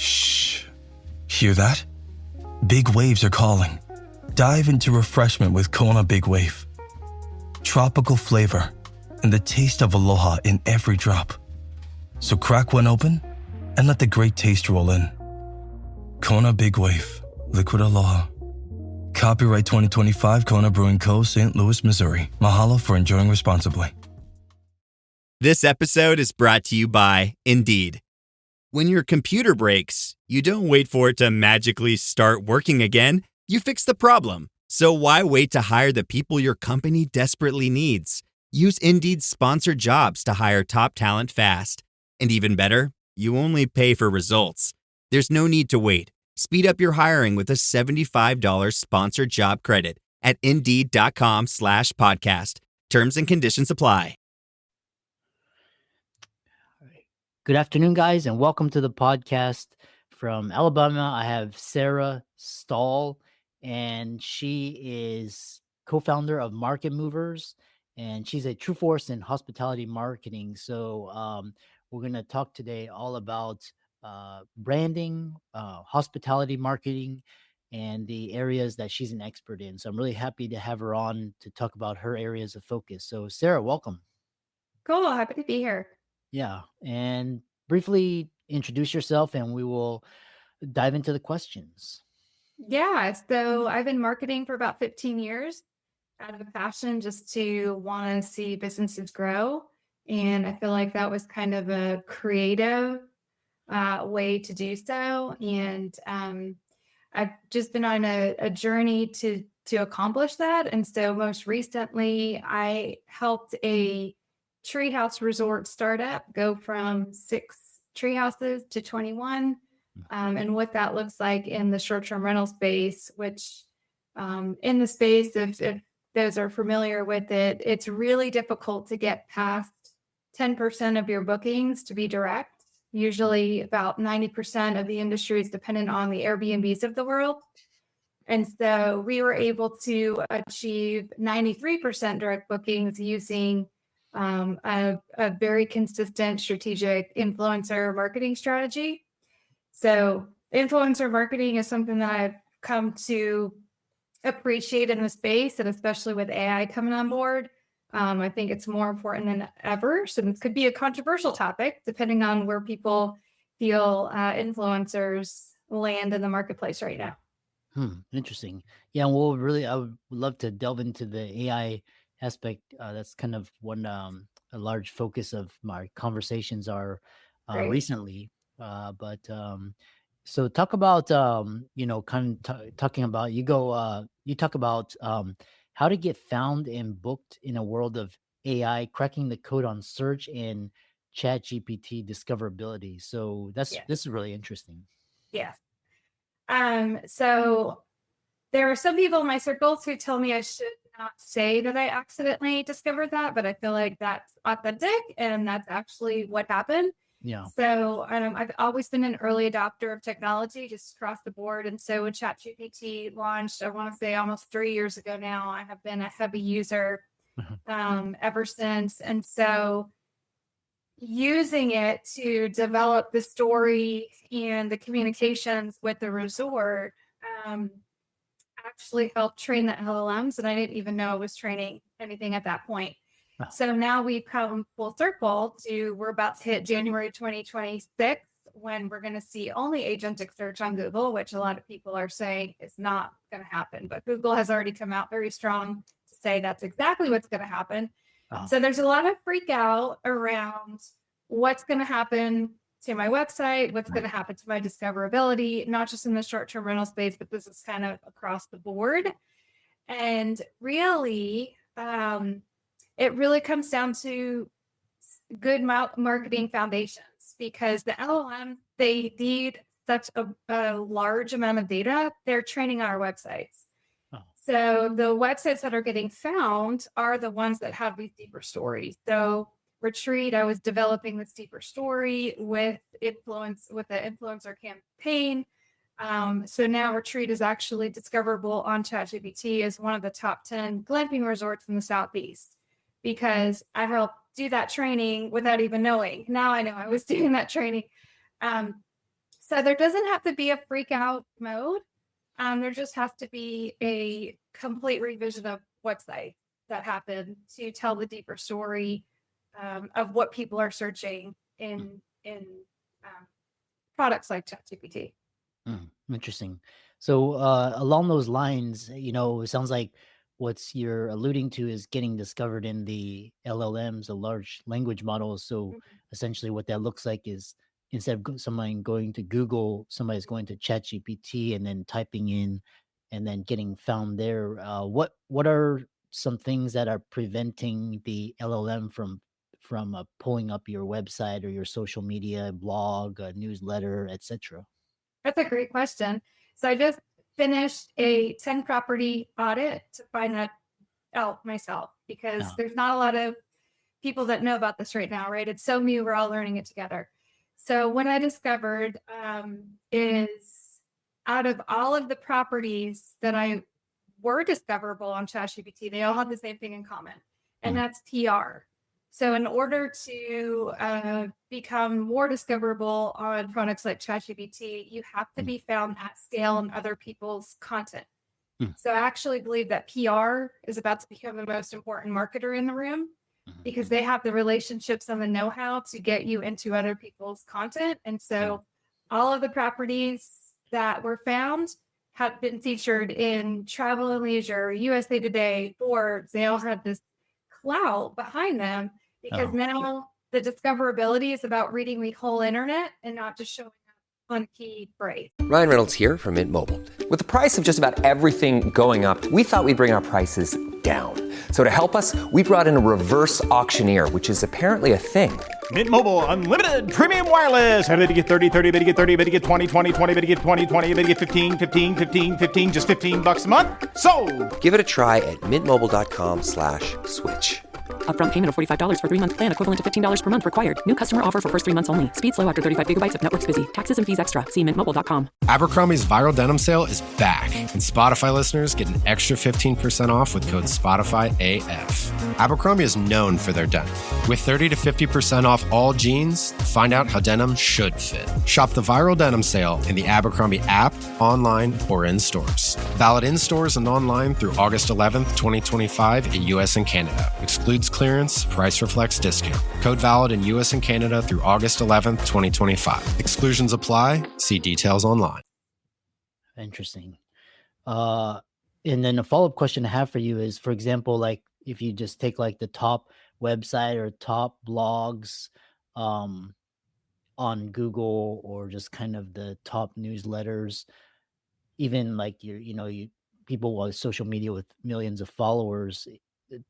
Shh. Hear that? Big waves are calling. Dive into refreshment with Kona Big Wave. Tropical flavor and the taste of aloha in every drop. So crack one open and let the great taste roll in. Kona Big Wave, liquid aloha. Copyright 2025 Kona Brewing Co., St. Louis, Missouri. Mahalo for enjoying responsibly. This episode is brought to you by Indeed. When your computer breaks, you don't wait for it to magically start working again. You fix the problem. So why wait to hire the people your company desperately needs? Use Indeed's sponsored jobs to hire top talent fast. And even better, you only pay for results. There's no need to wait. Speed up your hiring with a $75 sponsored job credit at Indeed.com/podcast. Terms and conditions apply. Good afternoon, guys, and welcome to the podcast. From Alabama, I have Sarah Stahl, and she is co-founder of Market Movers, and she's a true force in hospitality marketing. So we're going to talk today all about branding, hospitality marketing, and the areas that she's an expert in. So I'm really happy to have her on to talk about her areas of focus. So Sarah, welcome. Cool. Happy to be here. Yeah. And briefly introduce yourself and we will dive into the questions. Yeah. So I've been marketing for about 15 years out of a passion just to want to see businesses grow. And I feel like that was kind of a creative way to do so. And I've just been on a journey to accomplish that. And so most recently, I helped a treehouse resort startup go from 6 treehouses to 21. And what that looks like in the short-term rental space, which in the space, if those are familiar with it, it's really difficult to get past 10% of your bookings to be direct. Usually about 90% of the industry is dependent on the Airbnbs of the world. And so we were able to achieve 93% direct bookings using a very consistent strategic influencer marketing strategy. So influencer marketing is something that I've come to appreciate in the space, and especially with AI coming on board. I think it's more important than ever. So this could be a controversial topic, depending on where people feel influencers land in the marketplace right now. Interesting. Yeah, I would love to delve into the AI aspect. That's kind of one a large focus of my conversations are recently. So talk about talking about you talk about how to get found and booked in a world of AI, cracking the code on search and ChatGPT discoverability. So this is really interesting. Yeah. So there are some people in my circles who tell me I should not say that I accidentally discovered that, but I feel like that's authentic and that's actually what happened. Yeah. So I've always been an early adopter of technology, just across the board. And so when ChatGPT launched, I want to say almost 3 years ago now, I have been a heavy user ever since. And so using it to develop the story and the communications with the resort actually helped train the LLMs, and I didn't even know it was training anything at that point. So now we've come full circle to, we're about to hit January 2026 when we're going to see only agentic search on Google, which a lot of people are saying is not going to happen. But Google has already come out very strong to say that's exactly what's going to happen. So there's a lot of freak out around what's going to happen to my website, what's going to happen to my discoverability, not just in the short-term rental space, but this is kind of across the board. And really, it really comes down to good marketing foundations, because the LLM, they need such a large amount of data. They're training our websites. So the websites that are getting found are the ones that have these deeper stories. So Retreat, I was developing this deeper story with the influencer campaign. So now Retreat is actually discoverable on ChatGPT as one of the top 10 glamping resorts in the Southeast, because I helped do that training without even knowing. Now I know I was doing that training. So there doesn't have to be a freak out mode. There just has to be a complete revision of website that happened to tell the deeper story of what people are searching in products like ChatGPT. Interesting. So along those lines, it sounds like what you're alluding to is getting discovered in the LLMs, the large language models. So essentially what that looks like is instead of somebody going to Google, somebody's going to ChatGPT and then typing in and then getting found there. What are some things that are preventing the LLM from pulling up your website or your social media, blog, newsletter, etc.? That's a great question. So I just finished a 10 property audit to find that out myself, because there's not a lot of people that know about this right now, right? It's so new, we're all learning it together. So what I discovered is out of all of the properties that I were discoverable on ChatGPT, they all have the same thing in common, and that's PR. So in order to become more discoverable on products like ChatGPT, you have to be found at scale in other people's content. So I actually believe that PR is about to become the most important marketer in the room, because they have the relationships and the know-how to get you into other people's content. And so all of the properties that were found have been featured in Travel and Leisure, USA Today, Forbes. They all have this clout behind them, because now the discoverability is about reading the whole internet and not just showing up on key phrase. Ryan Reynolds here from Mint Mobile. With the price of just about everything going up, we thought we'd bring our prices down. So to help us, we brought in a reverse auctioneer, which is apparently a thing. Mint Mobile Unlimited Premium Wireless. How to get 30, 30, bit to get 30, bit to get 20, 20, 20, bit to get 20, 20, bit to get 15, 15, 15, 15, just $15 a month? Sold! Give it a try at mintmobile.com/switch. Upfront payment of $45 for 3-month plan, equivalent to $15 per month required. New customer offer for first 3 months only. Speed slow after 35 gigabytes if network's busy. Taxes and fees extra. See mintmobile.com. Abercrombie's viral denim sale is back, and Spotify listeners get an extra 15% off with code SPOTIFYAF. Abercrombie is known for their denim. With 30 to 50% off all jeans, find out how denim should fit. Shop the viral denim sale in the Abercrombie app, online, or in stores. Valid in stores and online through August 11th, 2025 in U.S. and Canada. Excludes clearance. Price reflects discount. Code valid in U.S. and Canada through August 11th, 2025. Exclusions apply. See details online. Interesting. And then a follow-up question I have for you is, for example, like if you just take like the top website or top blogs on Google, or just kind of the top newsletters, even like people with social media with millions of followers,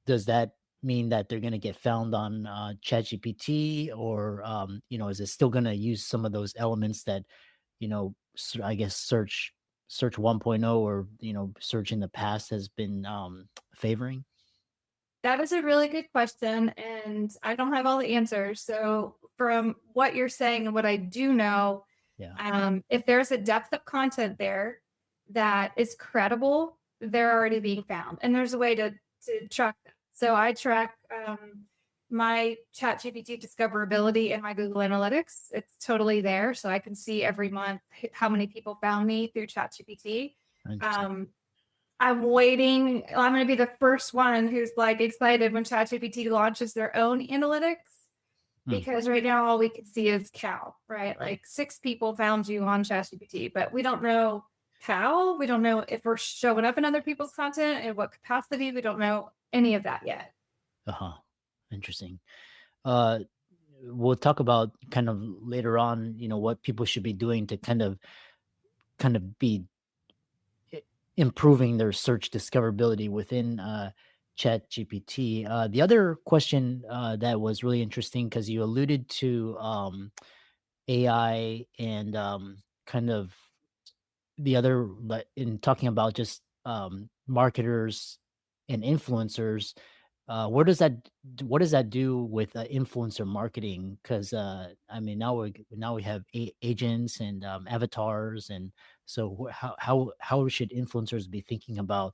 does that mean that they're going to get found on ChatGPT, or is it still going to use some of those elements that I guess search 1.0 or search in the past has been favoring? That is a really good question, and I don't have all the answers. So from what you're saying and what I do know, if there's a depth of content there that is credible, they're already being found, and there's a way to track that. So I track my ChatGPT discoverability in my Google Analytics. It's totally there, so I can see every month how many people found me through ChatGPT. I'm waiting. I'm going to be the first one who's like excited when ChatGPT launches their own analytics, because right now all we can see is Cal, right? Like 6 people found you on ChatGPT, but we don't know how. We don't know if we're showing up in other people's content and what capacity. We don't know any of that yet. Interesting. We'll talk about kind of later on, what people should be doing to kind of be improving their search discoverability within ChatGPT. The other question that was really interesting, because you alluded to AI and kind of the other, in talking about just marketers and influencers. What does that do with influencer marketing? Because now we have agents and avatars, and so how should influencers be thinking about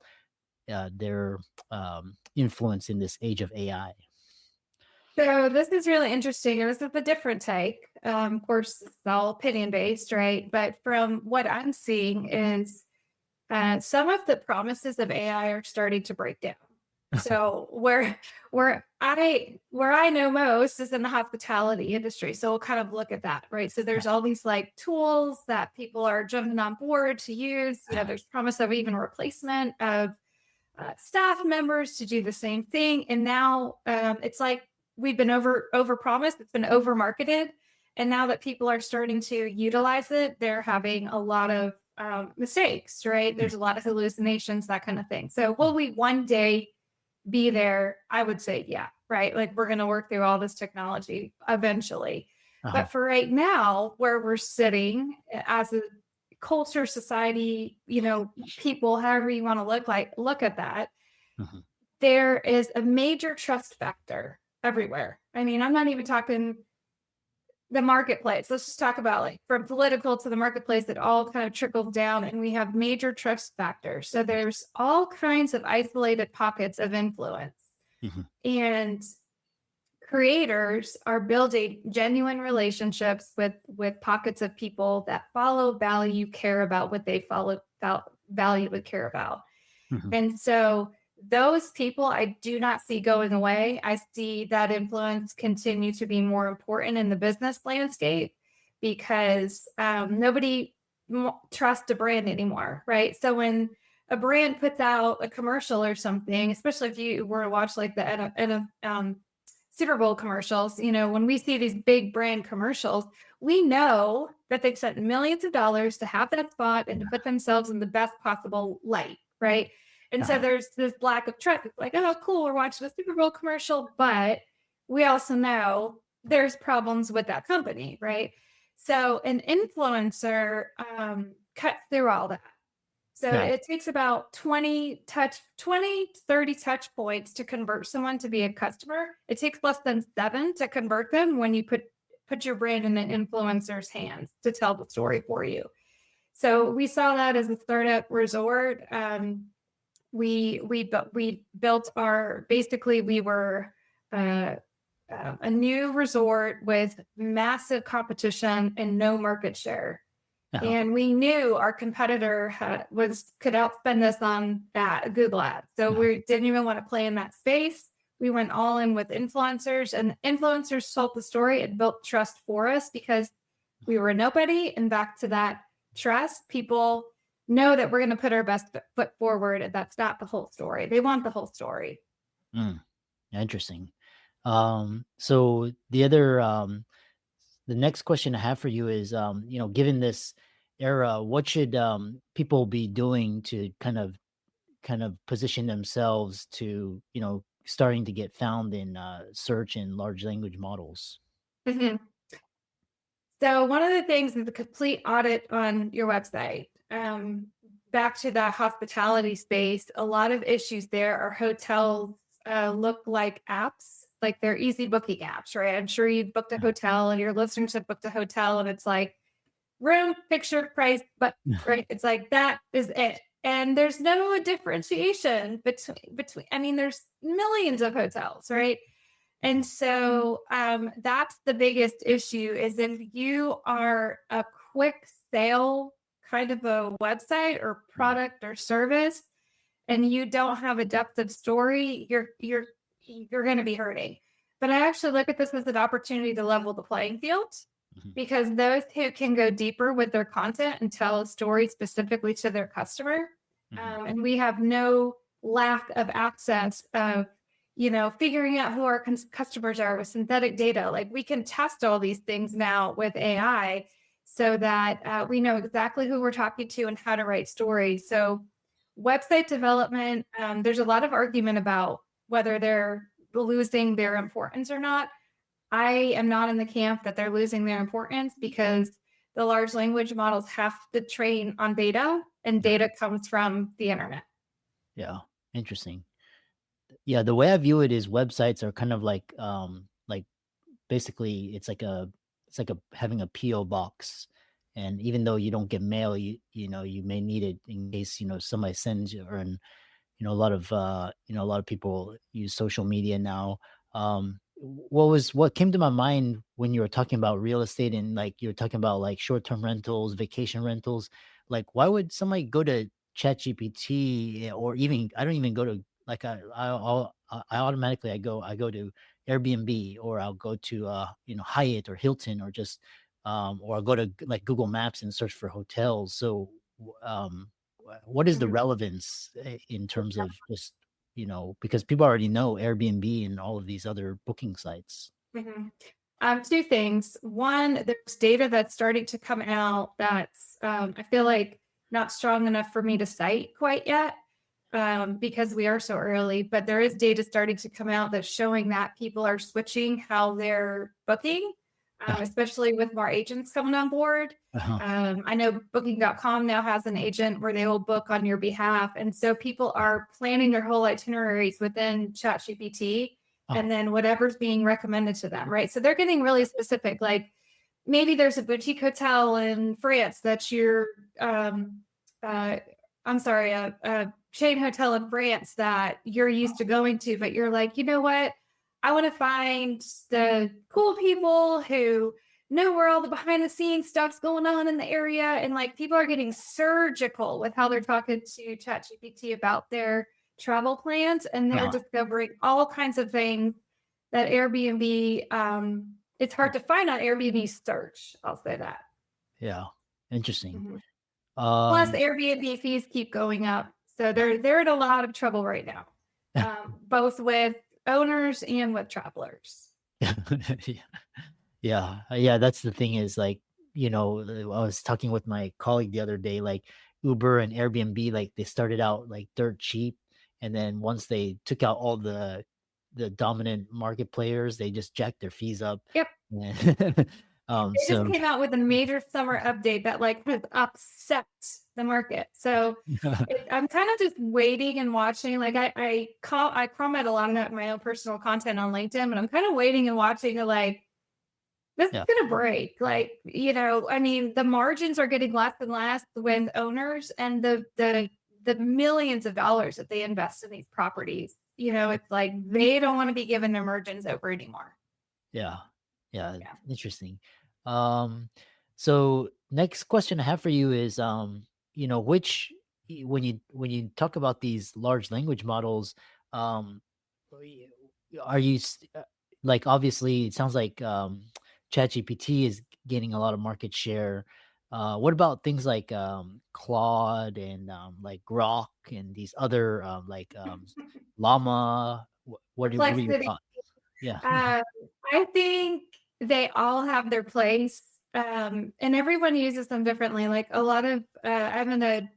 their influence in this age of AI? So this is really interesting. And this is a different take. Of course, it's all opinion based, right? But from what I'm seeing is some of the promises of AI are starting to break down. So where I know most is in the hospitality industry. So we'll kind of look at that, right? So there's all these like tools that people are jumping on board to use. There's promise of even replacement of staff members to do the same thing. And now it's like we've been over promised. It's been over marketed, and now that people are starting to utilize it, they're having a lot of mistakes, right? There's a lot of hallucinations, that kind of thing. So will we one day be there? I would say, yeah, right? Like we're going to work through all this technology eventually. But for right now, where we're sitting as a culture, society, people, however you want to look at that, there is a major trust factor everywhere. I mean, I'm not even talking the marketplace. Let's just talk about like from political to the marketplace, it all kind of trickles down, and we have major trust factors. So there's all kinds of isolated pockets of influence, and creators are building genuine relationships with pockets of people that value, care about what they value would care about. And so those people I do not see going away. I see that influence continue to be more important in the business landscape because nobody trusts a brand anymore, right? So when a brand puts out a commercial or something, especially if you were to watch like the Super Bowl commercials, when we see these big brand commercials, we know that they've spent millions of dollars to have that spot and to put themselves in the best possible light, right? And so there's this lack of trust. It's like, oh, cool, we're watching a Super Bowl commercial, but we also know there's problems with that company, right? So an influencer cuts through all that. So it takes about 20, 30 touch points to convert someone to be a customer. It takes less than 7 to convert them when you put your brand in an influencer's hands to tell the story for you. So we saw that as a startup resort. We built we were a new resort with massive competition and no market share. And we knew our competitor could outspend us on that Google Ads. So we didn't even want to play in that space. We went all in with influencers, and influencers told the story and built trust for us because we were a nobody. And back to that trust, people know that we're going to put our best foot forward, and that's not the whole story. They want the whole story. Interesting. So the next question I have for you is, given this era, what should people be doing to kind of position themselves to, starting to get found in search and large language models? So one of the things is a complete audit on your website. Back to the hospitality space, a lot of issues there are hotels look like apps, like they're easy booking apps, right? I'm sure you booked a hotel and your listeners have booked a hotel and it's like room, picture, price, but right, it's like that is it. And there's no differentiation between, I mean, there's millions of hotels, right? And so that's the biggest issue is if you are a quick sale kind of a website or product or service, and you don't have a depth of story, you're going to be hurting. But I actually look at this as an opportunity to level the playing field because those who can go deeper with their content and tell a story specifically to their customer, and we have no lack of access of, figuring out who our customers are with synthetic data. Like we can test all these things now with AI so that we know exactly who we're talking to and how to write stories. So website development, there's a lot of argument about whether they're losing their importance or not. I am not in the camp that they're losing their importance because the large language models have to train on data, and data comes from the internet. Yeah, interesting. Yeah, the way I view it is websites are kind of like basically it's like having a PO box. And even though you don't get mail, you may need it in case, somebody sends you, a lot of people use social media now. what came to my mind when you were talking about real estate and like you were talking about like short-term rentals, vacation rentals. Like, why would somebody go to ChatGPT or even I don't even go to like I automatically I go to Airbnb or I'll go to Hyatt or Hilton or just or I'll go to like Google Maps and search for hotels. So what is the Mhm. relevance in terms of just because people already know Airbnb and all of these other booking sites. Mhm. Two things. One, there's data that's starting to come out that's I feel like not strong enough for me to cite quite yet because we are so early. But there is data starting to come out that's showing that people are switching how they're booking, especially with more agents coming on board. Uh-huh. I know Booking.com now has an agent where they will book on your behalf, and so people are planning their whole itineraries within ChatGPT. And then whatever's being recommended to them, right? So they're getting really specific. Like maybe there's a boutique hotel in France that you're, a chain hotel in France that you're used to going to, but you're like, you know what? I want to find the cool people who know where all the behind the scenes stuff's going on in the area. And like people are getting surgical with how they're talking to ChatGPT about their travel plans, and they're discovering all kinds of things that Airbnb it's hard to find on Airbnb search. I'll say that. Yeah. Interesting. Mhm. Plus Airbnb fees keep going up, so they're in a lot of trouble right now, both with owners and with travelers. Yeah, that's the thing is like I was talking with my colleague the other day, like Uber and Airbnb, like they started out like dirt cheap, and then once they took out all the dominant market players, they just jacked their fees up. Yep. They just came out with a major summer update that like has upset the market. So I'm kind of just waiting and watching. Like I comment a lot of my own personal content on LinkedIn, but I'm kind of waiting and watching to like, this is going to break. Like, I mean, the margins are getting less and less with owners and the millions of dollars that they invest in these properties. It's like they don't want to be given their margins over anymore. Yeah. Interesting. So next question I have for you is, which when you talk about these large language models, are you like obviously it sounds like ChatGPT is gaining a lot of market share. What about things like Claude and like Grok and these other Llama? What are your thoughts? Yeah. I think they all have their place, and everyone uses them differently. Like a lot of, I'm in a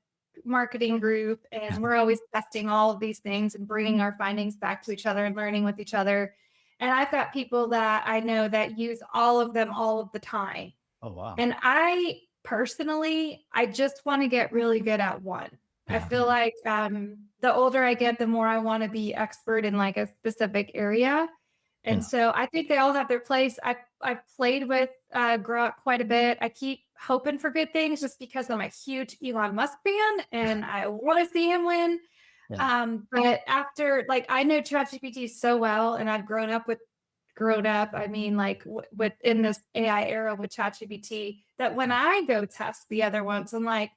marketing group, and we're always testing all of these things and bringing our findings back to each other and learning with each other. And I've got people that I know that use all of them all of the time. Oh, wow. And I personally, I just want to get really good at one. I feel like the older I get, the more I want to be expert in like a specific area. And so I think they all have their place. I've played with Grok quite a bit. I keep hoping for good things just because I'm a huge Elon Musk fan and I want to see him win. But after, like, I know ChatGPT so well, and I've grown up, I mean, like in this AI era with ChatGPT, that when I go test the other ones, I'm like,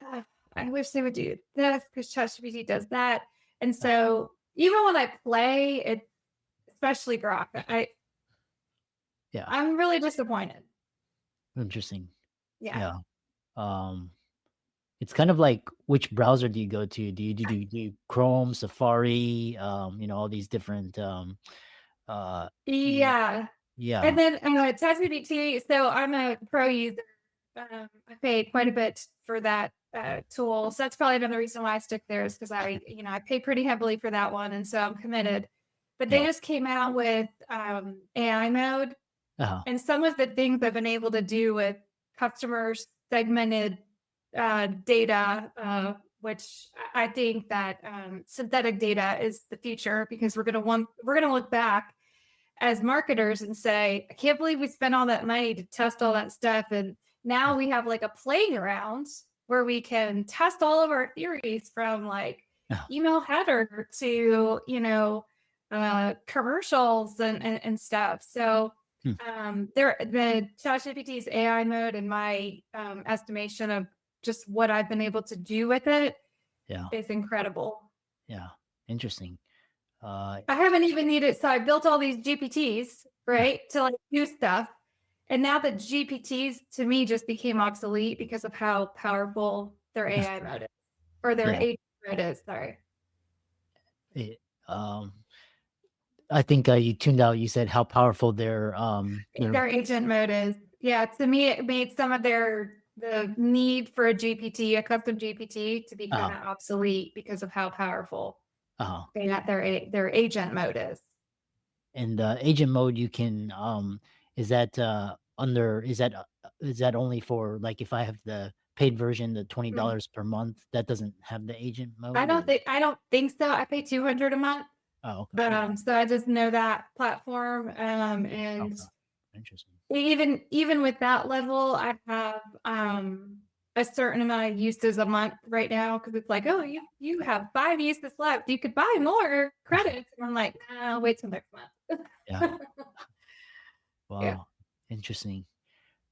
I wish they would do this because ChatGPT does that. And so even when I play it, especially Grok, I'm really disappointed. Interesting. Yeah. It's kind of like, which browser do you go to? Do you Chrome, Safari, all these different Yeah. And then ChatGPT, so I'm a pro user. I pay quite a bit for that tool. So that's probably another reason why I stick there, is because I pay pretty heavily for that one. And so I'm committed. But they just came out with AI mode. And some of the things I've been able to do with customers segmented data, which I think that synthetic data is the future, because we're going to look back as marketers and say, I can't believe we spent all that money to test all that stuff. And now we have like a playground where we can test all of our theories, from like email header to, commercials and stuff. So the ChatGPT's AI mode, in my estimation of just what I've been able to do with it, is incredible. Yeah. Interesting. I haven't even needed, so I built all these GPTs, right, to like do stuff. And now the GPTs to me just became obsolete because of how powerful their AI mode is, or their agent mode is, sorry. I think you tuned out. You said how powerful their agent mode is. Yeah, to me, it made some of the need for a GPT, a custom GPT, to be kind of obsolete because of how powerful their agent mode is. And agent mode, you can is that only for like if I have the paid version, the $20 per month, that doesn't have the agent mode? I don't think so. I pay $200 a month. Oh, okay. But so I just know that platform, and interesting. Even with that level, I have a certain amount of uses a month right now, because it's like, oh, you have 5 uses left. You could buy more credits, and I'm like, I'll wait till next month. Yeah. Wow. Interesting.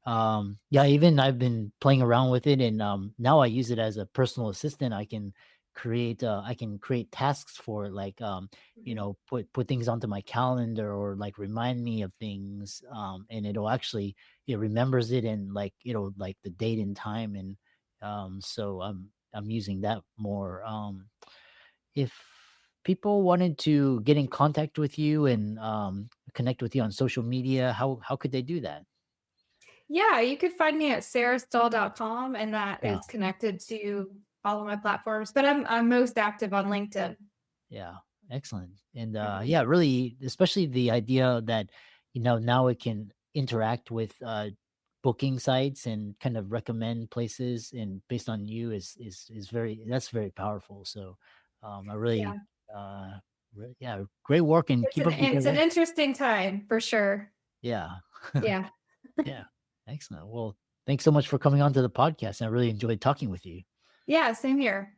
Even I've been playing around with it, and now I use it as a personal assistant. I can create tasks for it, like put things onto my calendar, or like remind me of things, and it remembers it, and like it'll like the date and time, and so I'm using that more. If people wanted to get in contact with you and connect with you on social media, how could they do that? Yeah, you could find me at sarahstahl.com, and that is connected to all of my platforms, but I'm most active on LinkedIn. Yeah, excellent. And really, especially the idea that now it can interact with booking sites and kind of recommend places, and based on you is that's very powerful. So I really great work, and it's an interesting time for sure. Yeah. Yeah. Yeah. Excellent. Well, thanks so much for coming on to the podcast. I really enjoyed talking with you. Yeah, same here.